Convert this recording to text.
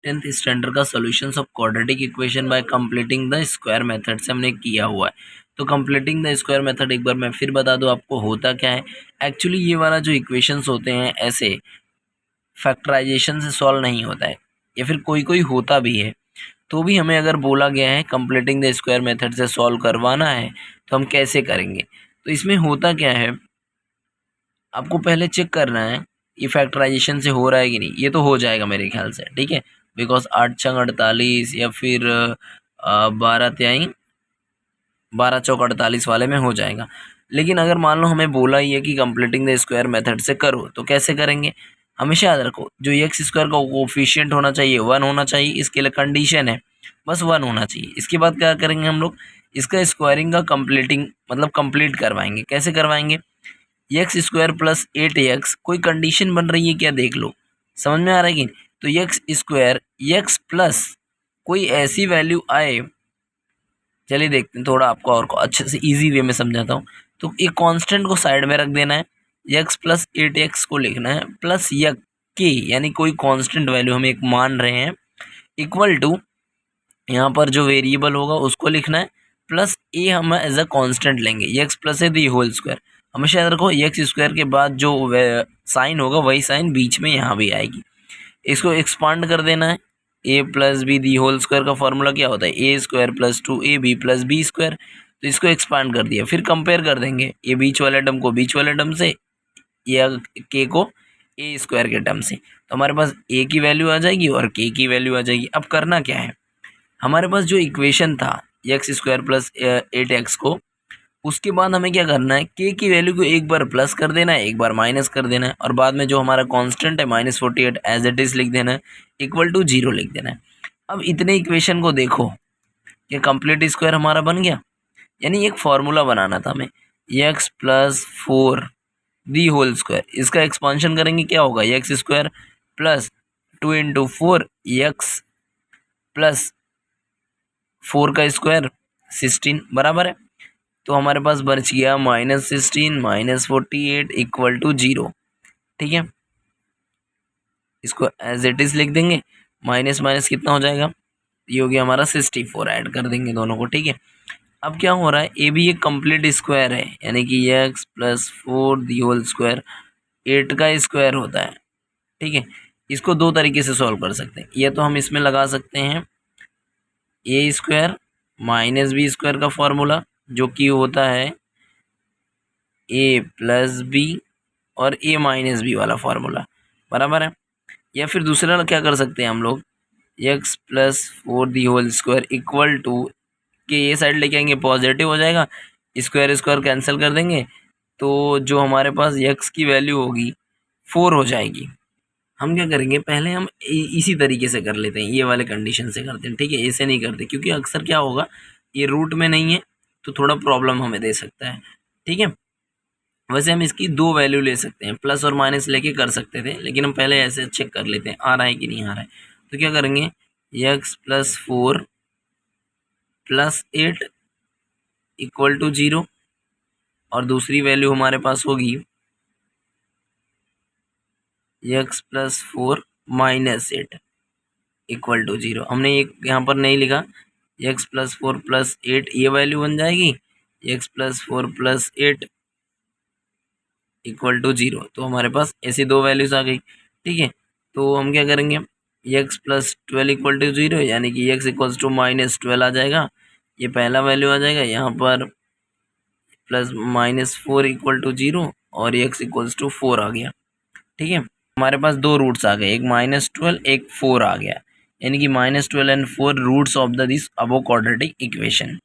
10th standard का solutions of quadratic equation by completing the square method से हमने किया हुआ है। तो कंप्लीटिंग द स्क्वायर मेथड एक बार मैं फिर बता दूं आपको होता क्या है। एक्चुअली ये वाला जो इक्वेशंस होते हैं ऐसे फैक्टराइजेशन से सॉल्व नहीं होता है, या फिर कोई कोई होता भी है, तो भी हमें अगर बोला गया है कंप्लीटिंग द स्क्वायर मेथड से सॉल्व करवाना है तो हम कैसे करेंगे। तो इसमें होता क्या है, आपको पहले चेक करना है ये फैक्टराइजेशन से हो रहा है कि नहीं। ये तो हो जाएगा मेरे ख्याल से, ठीक है, बिकॉज 8 छंग 48 या फिर 12 चौक 48 वाले में हो जाएगा। लेकिन अगर मान लो हमें बोला ही है कि कंप्लीटिंग द स्क्वायर मेथड से करो, तो कैसे करेंगे। हमेशा याद रखो जो एक्स स्क्वायर का कोफिशिएंट होना चाहिए 1 होना चाहिए, इसके लिए कंडीशन है बस 1 होना चाहिए। इसके बाद क्या करेंगे हम लोग, इसका स्क्वायरिंग का कंप्लीटिंग मतलब कंप्लीट करवाएंगे। कैसे करवाएंगे, एक्स स्क्वायर प्लस 8x कोई कंडीशन बन रही है क्या, देख लो समझ में आ रहा है कि नहीं? तो एक्स स्क्वायर एक्स प्लस कोई ऐसी वैल्यू आए, चलिए देखते हैं थोड़ा आपको और को अच्छे से इजी वे में समझाता हूँ। तो एक कांस्टेंट को साइड में रख देना है, एक्स प्लस 8x को लिखना है प्लस यक के, यानी कोई कांस्टेंट वैल्यू हम एक मान रहे हैं, इक्वल टू यहाँ पर जो वेरिएबल होगा उसको लिखना है, प्लस ए हम एज अ कांस्टेंट लेंगे, एक्स प्लस है दी होल स्क्वायर। हमेशा याद रखो एक्स स्क्वायर के बाद जो साइन होगा वही साइन बीच में यहाँ भी आएगी। इसको एक्सपांड कर देना है, a plus b the whole square का फॉर्मूला क्या होता है, a square plus 2ab plus b square. तो इसको एक्सपांड कर दिया, फिर कंपेयर कर देंगे ये बीच वाले टर्म को बीच वाले टर्म से, या के को ए स्क्वायर के टर्म से। तो हमारे पास ए की वैल्यू आ जाएगी और के की वैल्यू आ जाएगी। अब करना क्या है, हमारे पास जो इक्वेशन था एक्स स्क्वायर प्लस 8x को, उसके बाद हमें क्या करना है, के की वैल्यू को एक बार प्लस कर देना है एक बार माइनस कर देना है, और बाद में जो हमारा कांस्टेंट है -48 एज इट इज़ लिख देना है, इक्वल टू 0 लिख देना है। अब इतने इक्वेशन को देखो कि कंप्लीट स्क्वायर हमारा बन गया। यानी एक फार्मूला बनाना था हमें, X plus 4 the whole square, इसका एक्सपांशन करेंगे क्या होगा, X square plus 2 into 4 X plus 4 का स्क्वायर 16 बराबर है। तो हमारे पास बच गया -16 -48 इक्वल टू 0, ठीक है। इसको एज इट इज़ लिख देंगे, माइनस माइनस कितना हो जाएगा, ये हो गया हमारा 64, ऐड कर देंगे दोनों को, ठीक है। अब क्या हो रहा है, ए भी एक कंप्लीट स्क्वायर है, यानी कि X plus 4 the whole square 8 का स्क्वायर होता है, ठीक है। इसको दो तरीके से सॉल्व कर सकते हैं, या तो हम इसमें लगा सकते हैं ए स्क्वायर माइनस बी स्क्वायर का फॉर्मूला, जो कि होता है ए प्लस बी और ए माइनस बी वाला फार्मूला, बराबर है। या फिर दूसरा क्या कर सकते हैं हम लोग, X plus 4 the whole square equal to के ये साइड लेके आएंगे पॉजिटिव हो जाएगा, स्क्वायर स्क्वायर कैंसिल कर देंगे, तो जो हमारे पास एक्स की वैल्यू होगी 4 हो जाएगी। हम क्या करेंगे, पहले हम इसी तरीके से कर लेते हैं, ये वाले कंडीशन से करते हैं, ठीक है, ऐसे नहीं करते क्योंकि अक्सर क्या होगा ये रूट में नहीं है तो थोड़ा प्रॉब्लम हमें दे सकता है, ठीक है। वैसे हम इसकी दो वैल्यू ले सकते हैं, प्लस और माइनस लेके कर सकते थे, लेकिन हम पहले ऐसे चेक कर लेते हैं आ रहा है कि नहीं आ रहा है। तो क्या करेंगे, X plus 4 plus 8 equal to 0, और दूसरी वैल्यू हमारे पास होगी X plus 4 minus 8 equal to 0। हमने एक यहाँ पर नहीं लिखा, एक्स प्लस 4 प्लस 8 ये वैल्यू बन जाएगी, X plus 4 plus 8 equal to 0। तो हमारे पास ऐसी दो वैल्यूज आ गई, ठीक है। तो हम क्या करेंगे, एक्स प्लस 12 इक्वल टू 0, यानी कि एक्स इक्वल्स टू -12 आ जाएगा, ये पहला वैल्यू आ जाएगा। यहाँ पर प्लस -4 इक्वल टू 0 और एक्स इक्वल्स टू 4 आ गया, ठीक है। हमारे पास दो रूट्स आ गए, एक -12 एक 4 आ गया, यानी कि -12 and 4 roots of the this above quadratic equation.